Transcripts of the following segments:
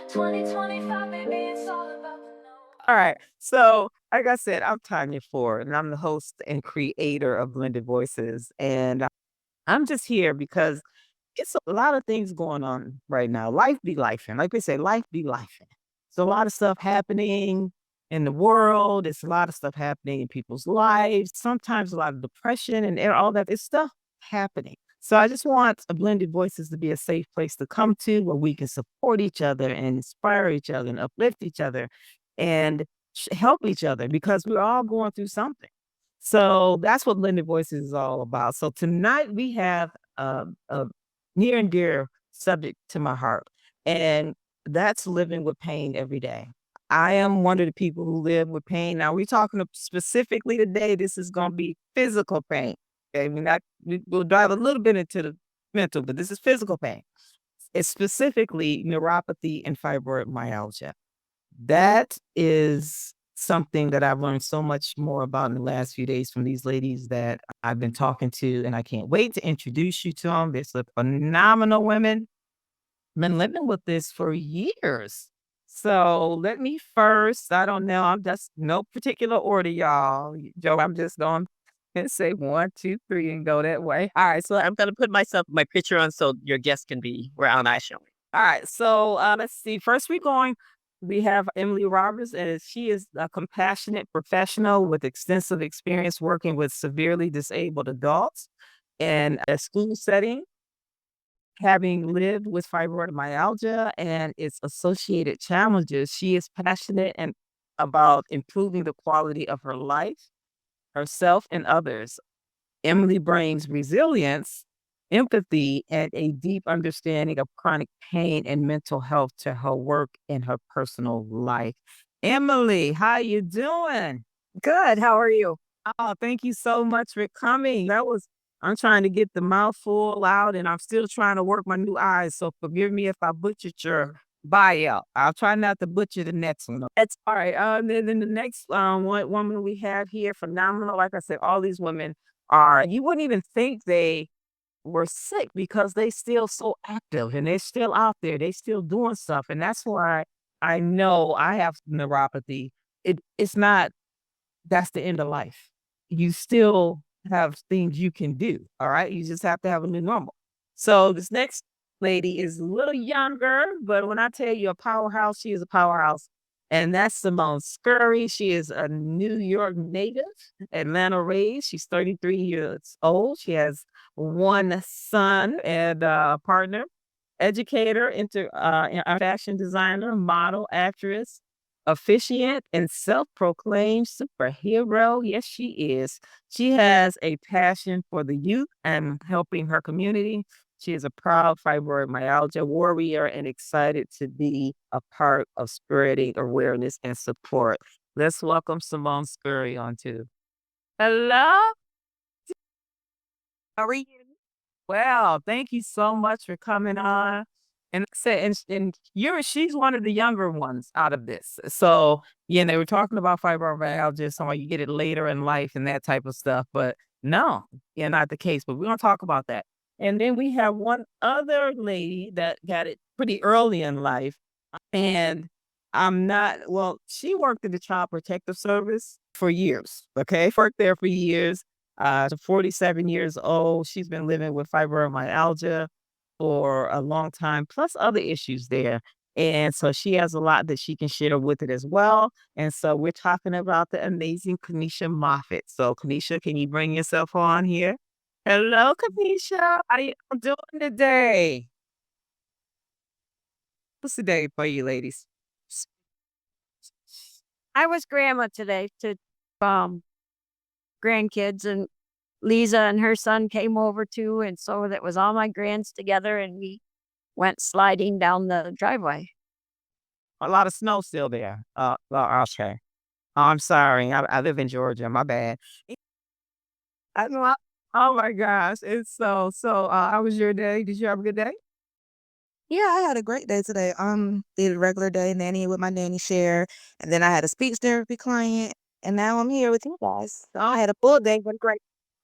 2025, baby, it's all about the know. All right. So, like I said, I'm Tanya Ford, and I'm the host and creator of Blended Voices. And I'm just here because it's a lot of things going on right now. Life be life. And like they say, life be life. There's a lot of stuff happening in the world. It's a lot of stuff happening in people's lives. Sometimes a lot of depression and all that. It's stuff happening. So I just want a Blended Voices to be a safe place to come to where we can support each other and inspire each other and uplift each other and help each other because we're all going through something. So that's what Blended Voices is all about. So tonight we have a near and dear subject to my heart, and that's living with pain every day. I am one of the people who live with pain. Now, we're talking specifically today, this is going to be physical pain. Okay. We'll dive a little bit into the mental, but this is physical pain. It's specifically neuropathy and fibromyalgia. That is something that I've learned so much more about in the last few days from these ladies that I've been talking to, and I can't wait to introduce you to them. They're some phenomenal women, been living with this for years. So let me first, I don't know, I'm just no particular order, y'all. Joe, I'm just going to say one, two, three, and go that way. All right, so I'm gonna put my picture on so your guest can be where I'm I showing. All right, so let's see. First, we have Emily Roberts, and she is a compassionate professional with extensive experience working with severely disabled adults in a school setting, having lived with fibromyalgia and its associated challenges. She is passionate and about improving the quality of her life, herself, and others. Emily brings resilience, empathy, and a deep understanding of chronic pain and mental health to her work and her personal life. Emily, how you doing? Good. How are you? Oh, thank you so much for coming. I'm trying to get the mouthful out and I'm still trying to work my new eyes. So forgive me if I butchered your bio. I'll try not to butcher the next one. It's all right. Then the next one woman we have here, phenomenal. Like I said, all these women are, you wouldn't even think they were sick because they still so active and they're still out there. They still doing stuff. And that's why I know I have neuropathy. It's not that's the end of life. You still have things you can do. All right. You just have to have a new normal. So this next lady is a little younger, but when I tell you a powerhouse, she is a powerhouse. And that's Simone Scurry. She is a New York native, Atlanta raised. She's 33 years old. She has one son and a partner, educator, fashion designer, model, actress, officiant, and self-proclaimed superhero. Yes, she is. She has a passion for the youth and helping her community. She is a proud fibromyalgia warrior and excited to be a part of spreading awareness and support. Let's welcome Simone Scurry on too. Hello. How are you? Well, thank you so much for coming on. And say, and she's one of the younger ones out of this. So, yeah, they were talking about fibromyalgia, so you get it later in life and that type of stuff. But no, yeah, not the case. But we're gonna talk about that. And then we have one other lady that got it pretty early in life. And I'm not, well, she worked in the Child Protective Service for years. Okay. Worked there for years. 47 years old. She's been living with fibromyalgia for a long time, plus other issues there. And so she has a lot that she can share with it as well. And so we're talking about the amazing Kanisha Moffett. So, Kanisha, can you bring yourself on here? Hello, Kanisha. How you doing today? What's the day for you, ladies? I was grandma today to um grandkids, and Lisa and her son came over too, and so that was all my grands together, and we went sliding down the driveway. A lot of snow still there. Okay. I'm sorry. I live in Georgia. My bad. I know. Oh my gosh. It's how was your day? Did you have a good day? Yeah, I had a great day today. Did a regular day nanny with my nanny share, and then I had a speech therapy client, and now I'm here with you guys. So I had a full day, but great.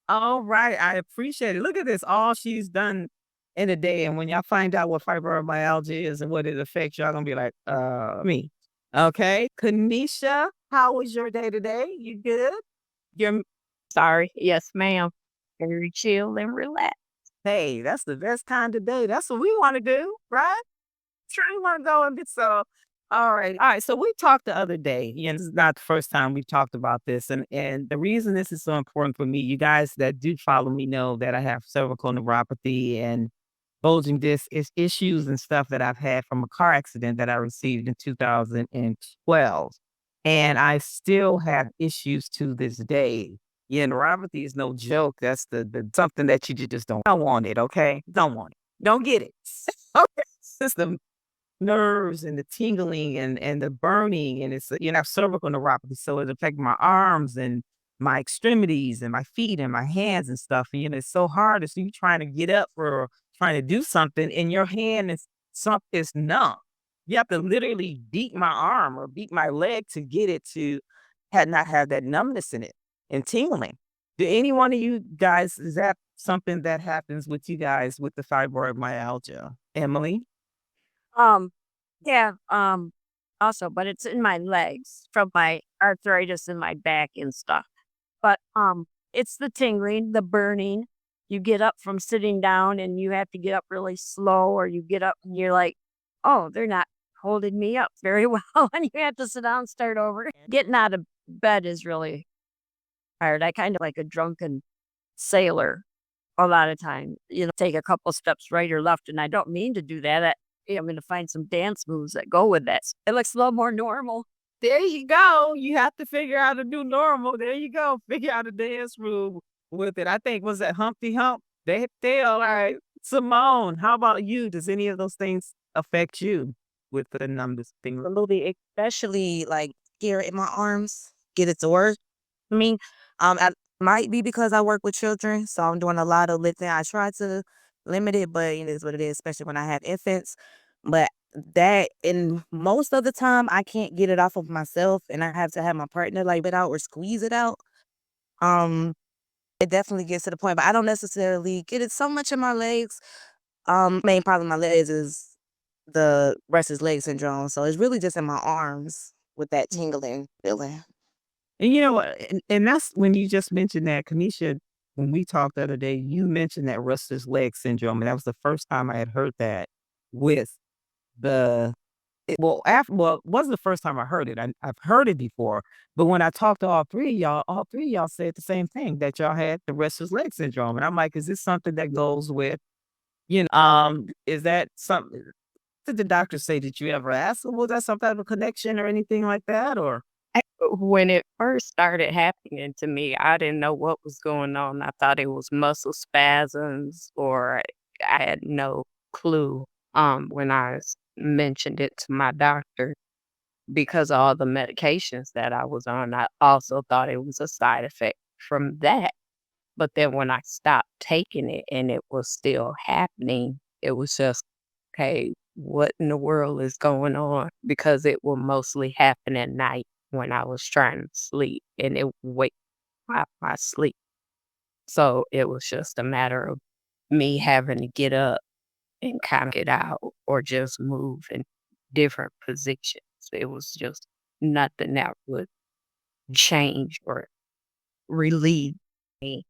All right. I appreciate it. Look at this. All she's done. in a day. And when y'all find out what fibromyalgia is and what it affects, y'all gonna be like, me. Okay. Kanisha, how was your day today? You good? You're Sorry. Yes, ma'am. Very chill and relaxed. Hey, that's the best kind of day. That's what we want to do, right? Sure, you want to go and get so. All right, all right. So we talked the other day. This is not the first time we've talked about this, and the reason this is so important for me, you guys that do follow me know that I have cervical neuropathy and bulging disc issues and stuff that I've had from a car accident that I received in 2012, and I still have issues to this day. Yeah, neuropathy is no joke. That's the something that you just don't want it. Okay, don't want it. Don't get it. Okay, system nerves and the tingling and the burning and it's I have cervical neuropathy, so it affects my arms and my extremities and my feet and my hands and stuff. And it's so hard. So you trying to get up or trying to do something, and your hand is numb. You have to literally beat my arm or beat my leg to get it to had not have that numbness in it and tingling. Do any one of you guys, is that something that happens with you guys with the fibromyalgia? Emily? Um, yeah, also, but it's in my legs from my arthritis in my back and stuff. But it's the tingling, the burning. You get up from sitting down and you have to get up really slow, or you get up and you're like, oh, they're not holding me up very well. And you have to sit down and start over. Getting out of bed is really hard. I kind of like a drunken sailor a lot of time, take a couple steps right or left. And I don't mean to do that. I'm going to find some dance moves that go with that. It looks a little more normal. There you go. You have to figure out a new normal. There you go. Figure out a dance move with it. I think was that Humpty Hump? They all right. Simone, how about you? Does any of those things affect you with the numbness thing? Absolutely, especially like here in my arms, get it to work. I mean, I might be because I work with children, so I'm doing a lot of lifting. I try to limit it, but it is what it is, especially when I have infants. But that, and most of the time, I can't get it off of myself, and I have to have my partner like it out or squeeze it out. Um, it definitely gets to the point, but I don't necessarily get it so much in my legs. Main problem in my legs is the restless leg syndrome, so it's really just in my arms with that tingling feeling. And you know what? And that's when you just mentioned that, Kanisha, when we talked the other day, you mentioned that restless leg syndrome. And that was the first time I had heard that with the well, it wasn't the first time I heard it. I've heard it before, but when I talked to all three of y'all said the same thing, that y'all had the restless leg syndrome, and I'm like, is this something that goes with, is that something? Did the doctor say? Did you ever ask? Was that some type of connection or anything like that, or? When it first started happening to me, I didn't know what was going on. I thought it was muscle spasms, or I had no clue when mentioned it to my doctor, because of all the medications that I was on. I also thought it was a side effect from that. But then when I stopped taking it and it was still happening, it was just, okay, what in the world is going on? Because it will mostly happen at night when I was trying to sleep, and it would wake up my sleep. So it was just a matter of me having to get up and kind of get out or just move in different positions. It was just nothing that would change or relieve me.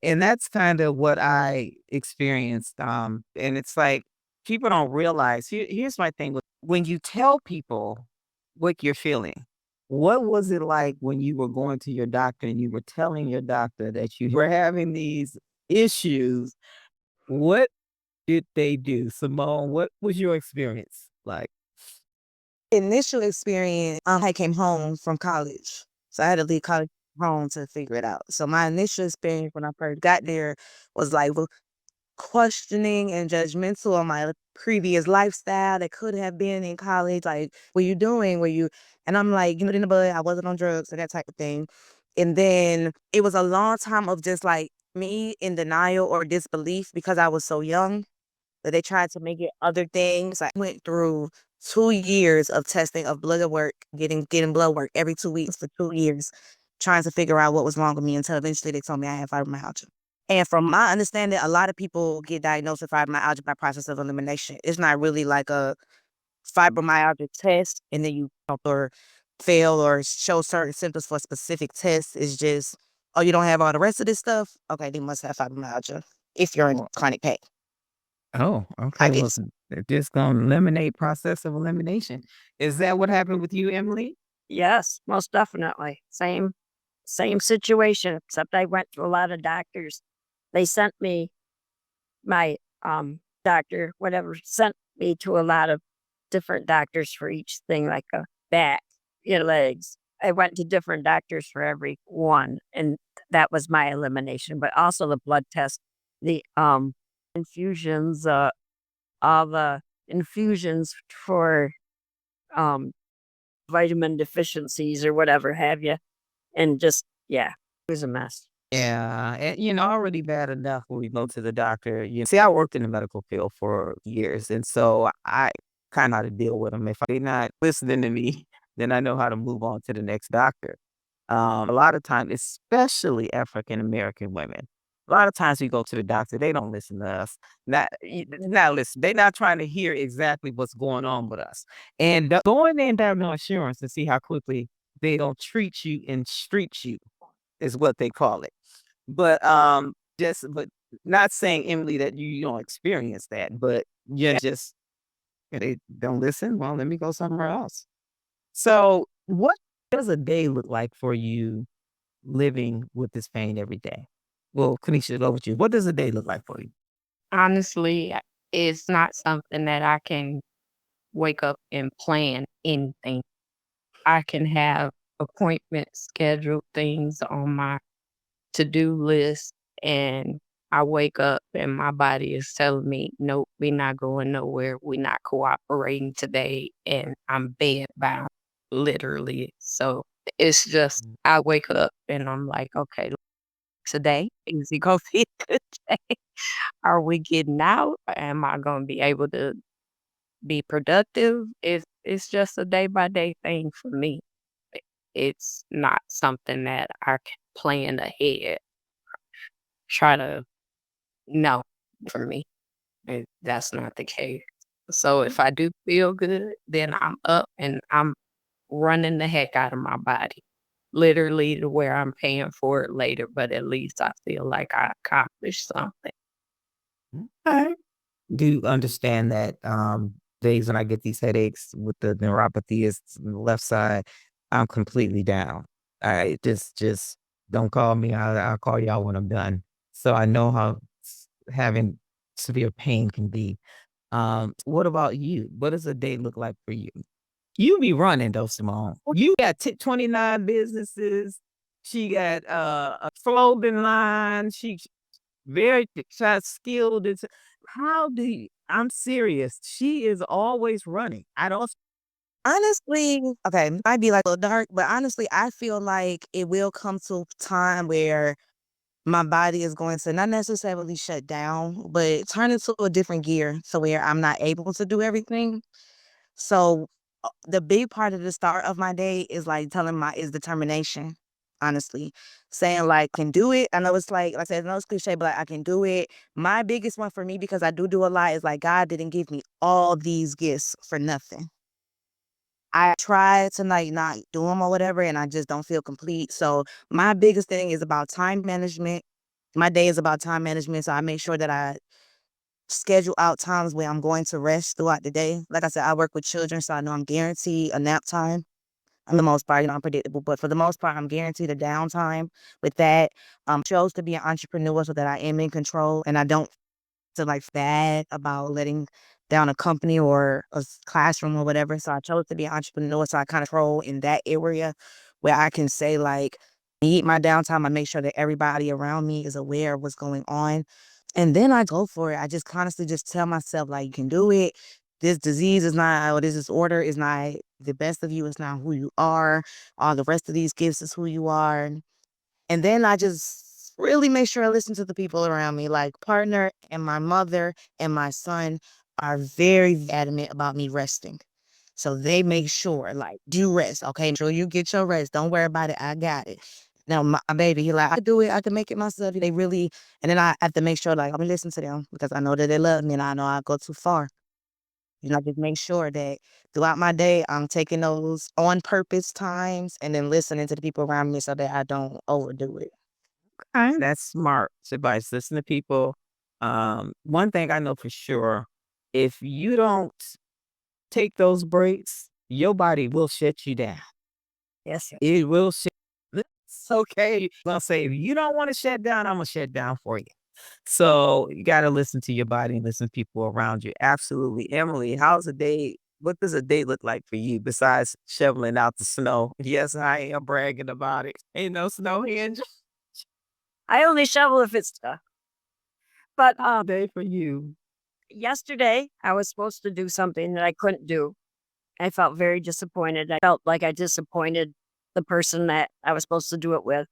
And that's kind of what I experienced. And it's like people don't realize. Here's my thing: when you tell people what you're feeling, what was it like when you were going to your doctor and you were telling your doctor that you were having these issues? What did they do, Simone? What was your experience like? Initial experience, I came home from college, so I had to leave college home to figure it out. So my initial experience when I first got there was like questioning and judgmental on my previous lifestyle that could have been in college. Like, what you doing? Were you? And I'm like, in the bud, I wasn't on drugs or that type of thing. And then it was a long time of just like me in denial or disbelief because I was so young that they tried to make it other things. I went through 2 years of testing of blood work, getting blood work every 2 weeks for 2 years, trying to figure out what was wrong with me until eventually they told me I had fibromyalgia. And from my understanding, a lot of people get diagnosed with fibromyalgia by process of elimination. It's not really like a fibromyalgia test, and then you or fail or show certain symptoms for specific tests. It's just, oh, you don't have all the rest of this stuff? Okay, they must have fibromyalgia if you're in chronic pain. Oh, okay. Like Well, it's they're just gonna eliminate process of elimination. Is that what happened with you, Emily? Yes, most definitely. Same situation, except I went to a lot of doctors. They sent me my doctor, whatever, sent me to a lot of different doctors for each thing, like a back, your legs. I went to different doctors for every one, and that was my elimination. But also the blood test, the infusions, all the infusions for um vitamin deficiencies or whatever have you, and just yeah, it was a mess. Yeah, and already bad enough when we go to the doctor. See, I worked in the medical field for years, and so I kind of how to deal with them. If they're not listening to me, then I know how to move on to the next doctor. A lot of times, especially African American women, a lot of times we go to the doctor, they don't listen to us. Not listen. They're not trying to hear exactly what's going on with us. And going in there no insurance to see how quickly they don't treat you and street you is what they call it. But not saying, Emily, that you don't experience that, but you just they don't listen. Well, let me go somewhere else. So, what does a day look like for you living with this pain every day? Well, Kanisha, go with you. What does a day look like for you? Honestly, it's not something that I can wake up and plan anything. I can have appointments, scheduled things on my to-do list, and I wake up and my body is telling me, "Nope, we're not going nowhere. We're not cooperating today," and I'm bedbound, literally. So it's just Mm. I wake up and I'm like, "Okay, today is it gonna be a good day? Are we getting out? Am I gonna be able to be productive?" It's just a day by day thing for me. It's not something that I can plan ahead. Try to no, for me, that's not the case. So if I do feel good, then I'm up and I'm running the heck out of my body, literally to where I'm paying for it later, but at least I feel like I accomplished something. Okay. Do understand that days when I get these headaches with the neuropathy is on the left side, I'm completely down. I just don't call me. I'll call y'all when I'm done. So I know how having severe pain can be. What about you? What does a day look like for you? You be running though, Simone. You got 29 businesses. She got a clothing line. She very skilled. It's how do you, I'm serious. She is always running. I don't. honestly, okay, might be like a little dark, but honestly, I feel like it will come to a time where my body is going to not necessarily shut down, but turn into a different gear to where I'm not able to do everything. So the big part of the start of my day is like telling my is determination. Honestly, saying like can do it. I know it's like I said, I know it's cliche, but like, I can do it. My biggest one for me because I do a lot is like God didn't give me all these gifts for nothing. I try to like not do them or whatever, and I just don't feel complete. So my biggest thing is about time management. My day is about time management, so I make sure that I schedule out times where I'm going to rest throughout the day. Like I said, I work with children, so I know I'm guaranteed a nap time. For the most part, unpredictable, but for the most part, I'm guaranteed a downtime with that. Chose to be an entrepreneur so that I am in control and I don't feel like bad about letting down a company or a classroom or whatever. So I chose to be an entrepreneur. So I kind of control in that area where I can say like, need my downtime. I make sure that everybody around me is aware of what's going on. And then I go for it. I just constantly just tell myself like, you can do it. This disease is not, or this disorder is not the best of you. It's not who you are. All the rest of these gifts is who you are. And then I just really make sure I listen to the people around me, like partner and my mother and my son are very adamant about me resting. So they make sure, like, do rest, okay? Make sure you get your rest. Don't worry about it. I got it. Now my baby, he like, "I do it, I can make it myself." They really and then I have to make sure, like, I'm listen to them because I know that they love me and I know I go too far. And I just make sure that throughout my day, I'm taking those on purpose times and then listening to the people around me so that I don't overdo it. Okay, that's smart advice. Listen to people. One thing I know for sure, if you don't take those breaks, your body will shut you down. Yes. It will shut. It's okay. I'll say, if you don't want to shut down, I'm gonna shut down for you. So you got to listen to your body and listen to people around you. Absolutely, Emily. How's a day? What does a day look like for you besides shoveling out the snow? Yes, I am bragging about it. Ain't no snow here. I only shovel if it's stuff. But Day for you. yesterday I was supposed to do something that I couldn't do. I felt very disappointed. I felt like I disappointed the person that I was supposed to do it with.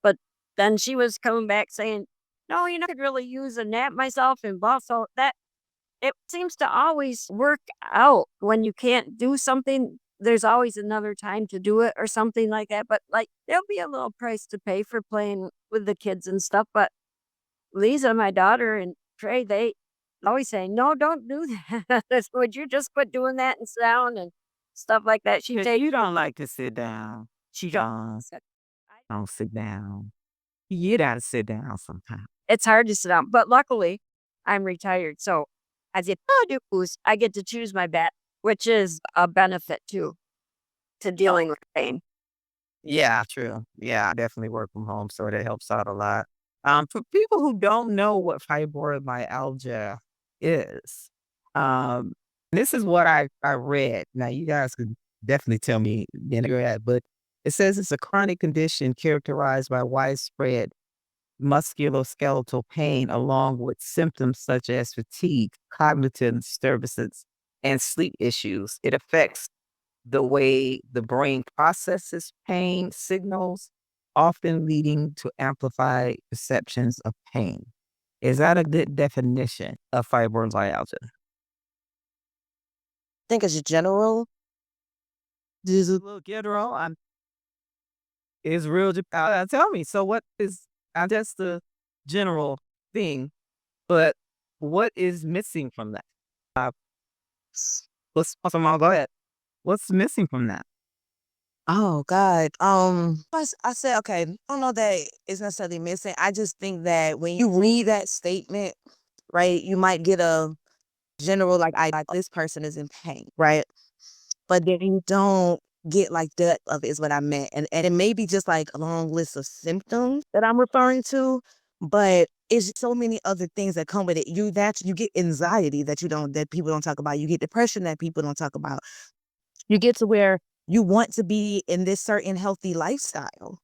But then she was coming back saying, "No, I could really use a nap myself and blah." So that it seems to always work out when you can't do something. There's always another time to do it or something like that. But like there'll be a little price to pay for playing with the kids and stuff. But Lisa, my daughter, and Trey, they always say, "No, don't do that. Would you just quit doing that and sit down and stuff like that?" She 'Cause say you don't like to sit down. she Said, don't sit down. You gotta sit down sometime. it's hard to sit down. But luckily, I'm retired, so as if I do boost, I get to choose my bet, which is a benefit too to dealing with pain. Yeah, true. Yeah, I definitely work from home, so that helps out a lot. For people who don't know what fibromyalgia is, um, this is what I read. Now, you guys could definitely tell me you're at, but it says it's a chronic condition characterized by widespread musculoskeletal pain, along with symptoms such as fatigue, cognitive disturbances, and sleep issues. It affects the way the brain processes pain signals, often leading to amplified perceptions of pain. Is that a good definition of fibromyalgia? Think it's general. This is a little general. Is real. Tell me. So, what is? That's the general thing, but what is missing from that? Uh, go ahead. What's missing from that? Oh God. I said, okay, I don't know that it's necessarily missing. I just think that when you read that statement, right, you might get a general like this person is in pain, right? But then you don't get like depth of it is what I meant. And it may be just like a long list of symptoms that I'm referring to, but it's so many other things that come with it. You get anxiety that people don't talk about. You get depression that people don't talk about. You get to where you want to be in this certain healthy lifestyle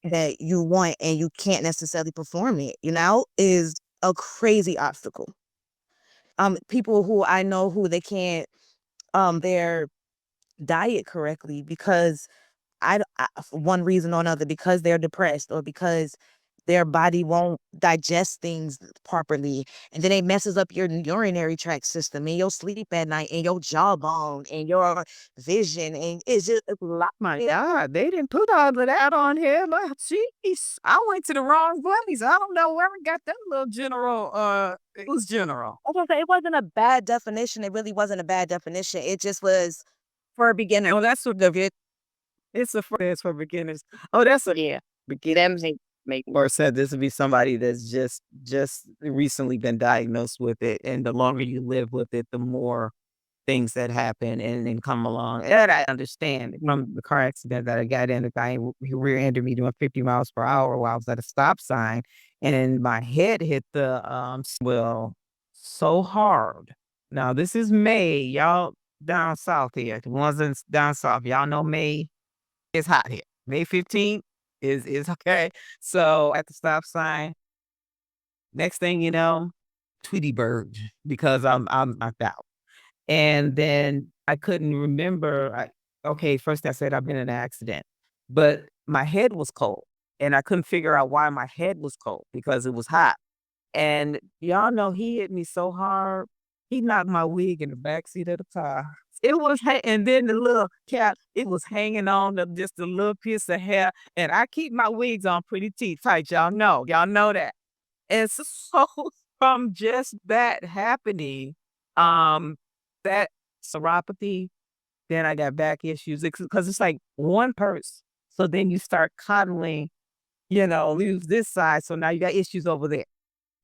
that you want and you can't necessarily perform it, is a crazy obstacle. People who I know who they can't their diet correctly because for one reason or another, because they're depressed or because their body won't digest things properly, and then it messes up your urinary tract system and your sleep at night and your jawbone and your vision, and it's just a lot. My God, they didn't put all of that on here. Like, jeez, I went to the wrong place. I don't know where we got that little general. It was general. I was gonna say, it wasn't a bad definition. It really wasn't a bad definition. It just was for a beginner. Oh, that's what the it's a phrase for beginners. Oh, that's a Yeah, beginner. that make Or said this would be somebody that's just recently been diagnosed with it, and the longer you live with it, the more things that happen and come along. And I understand from the car accident that I got in, the guy he rear-ended me doing 50 miles per hour while I was at a stop sign, and my head hit the well so hard. Now this is May, y'all down south here. The ones that's down south, y'all know May is hot here. May 15th is okay. So at the stop sign, next thing you know, Tweety bird because I'm knocked out. And then I couldn't remember. Okay, first I said I've been in an accident, but my head was cold, and I couldn't figure out why my head was cold because it was hot. And y'all know he hit me so hard, he knocked my wig in the back seat of the car. It was and then the little cap, it was hanging on the just a little piece of hair, and I keep my wigs on pretty tight, y'all know that. And so from just that happening, that neuropathy, then I got back issues because it's like one purse. So then you start coddling, lose this side. So now you got issues over there.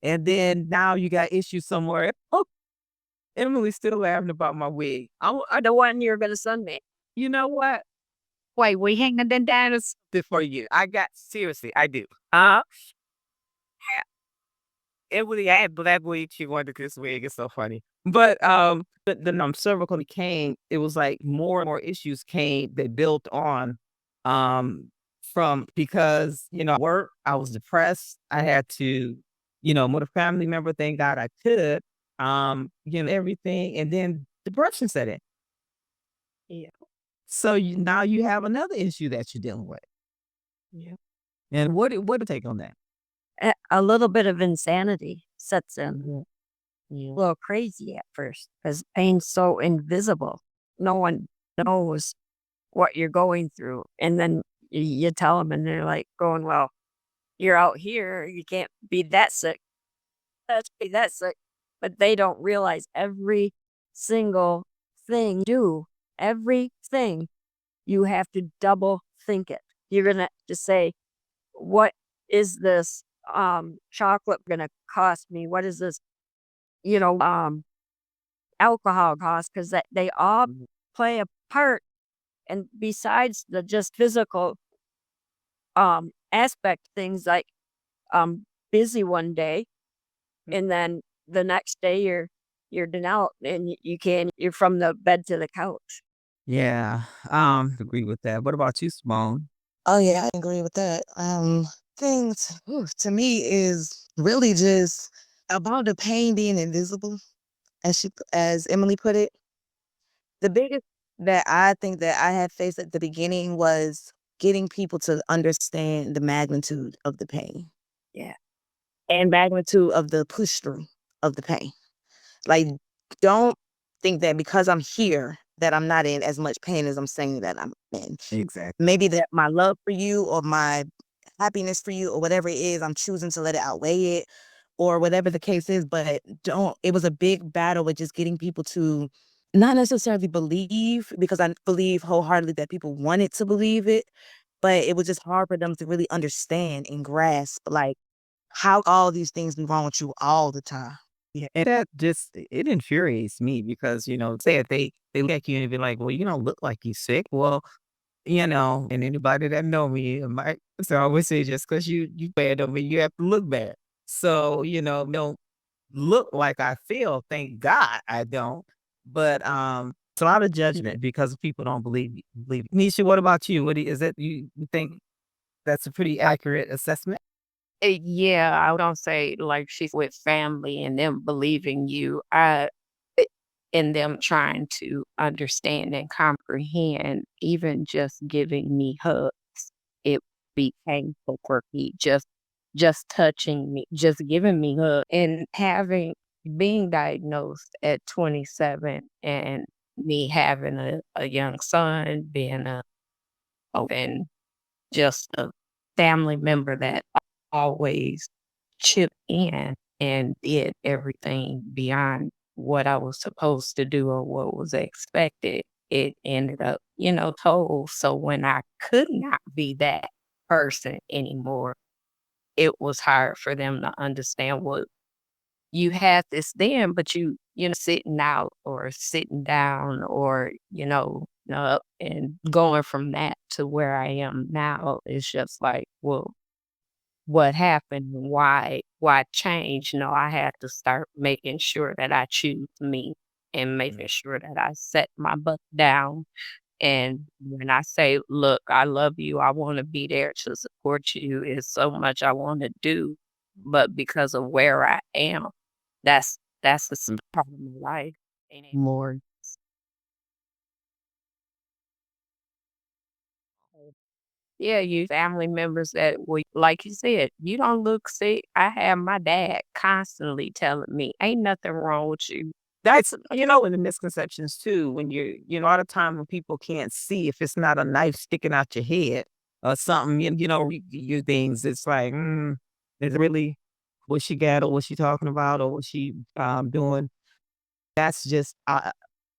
And then now you got issues somewhere. Oh, Emily's still laughing about my wig. The one you're gonna send me. You know what? Wait, we hanging them down? This for you. Seriously, I do. Emily, I had black wig. She wanted this wig. It's so funny. But the cervical came. It was like more and more issues came that built on, from because work. I was depressed. I had to, with a family member. Thank God I could, everything, and then depression set in. Yeah. So now you have another issue that you're dealing with. Yeah. And what to take on that? A little bit of insanity sets in. Yeah. A little crazy at first because pain's so invisible. No one knows what you're going through. And then you tell them, and they're like going, well, you're out here. You can't be that sick. Let's be that sick. But they don't realize every single thing you do, everything, you have to double think it. You're going to just say, what is this chocolate going to cost me? What is this, alcohol cost? Because they all play a part. And besides the just physical aspect, things like busy one day, and then the next day you're done out, and you're from the bed to the couch. Yeah, agree with that. What about you, Simone? Oh yeah, I agree with that. Things to me is really just about the pain being invisible, as Emily put it. The biggest that I think that I had faced at the beginning was getting people to understand the magnitude of the pain. Yeah. And magnitude of the push through of the pain. Like, don't think that because I'm here that I'm not in as much pain as I'm saying that I'm in. Exactly. Maybe that my love for you or my happiness for you or whatever it is, I'm choosing to let it outweigh it or whatever the case is. But it was a big battle with just getting people to not necessarily believe, because I believe wholeheartedly that people wanted to believe it, but it was just hard for them to really understand and grasp, like, how all these things be wrong with you all the time. Yeah, and that just it infuriates me because say if they look at you and be like, well, you don't look like you sick. Well, and anybody that know me might so I always say just because you bad don't mean you have to look bad. So don't look like I feel. Thank God I don't. But it's a lot of judgment because people don't believe. Nisha, what about you? Is that you think that's a pretty accurate assessment? Yeah, I don't say like she's with family and them believing you. And them trying to understand and comprehend, even just giving me hugs, it be painful for me. Just touching me, just giving me hugs, and having being diagnosed at 27 and me having a young son, being and just a family member that always chipped in and did everything beyond what I was supposed to do or what was expected. It ended up, told. So when I could not be that person anymore, it was hard for them to understand what you had this then, but sitting out or sitting down or, and going from that to where I am now is just like, well, what happened? Why change? I had to start making sure that I choose me and making sure that I set my butt down. And when I say, look, I love you, I want to be there to support you, is so much I want to do. But because of where I am, that's the part of my life. Ain't more. Yeah, you family members that will, like you said, you don't look sick. I have my dad constantly telling me, ain't nothing wrong with you. That's, in the misconceptions too, when a lot of time when people can't see if it's not a knife sticking out your head or something, you things, it's like, is it really what she got or what she talking about or what she doing? That's just,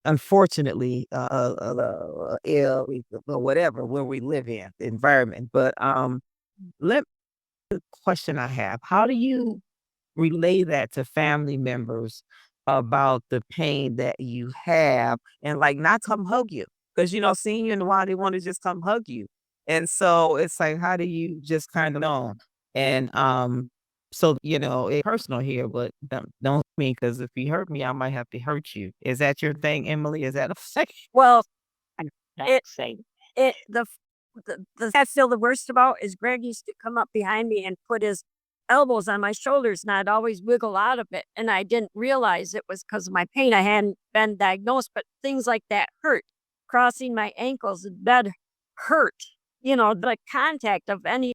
unfortunately, ill or whatever where we live in the environment. But let the question I have: how do you relay that to family members about the pain that you have and like not come hug you? Because seeing you in a while, they want to just come hug you. And so it's like, how do you just kind of know? And so it's personal here, but don't me because if you hurt me, I might have to hurt you. Is that your thing, Emily? Is that a Well, I'm it saying. it the I feel the worst about is Greg used to come up behind me and put his elbows on my shoulders, and I'd always wiggle out of it, and I didn't realize it was because of my pain. I hadn't been diagnosed, but things like that hurt. Crossing my ankles in bed hurt. The contact of any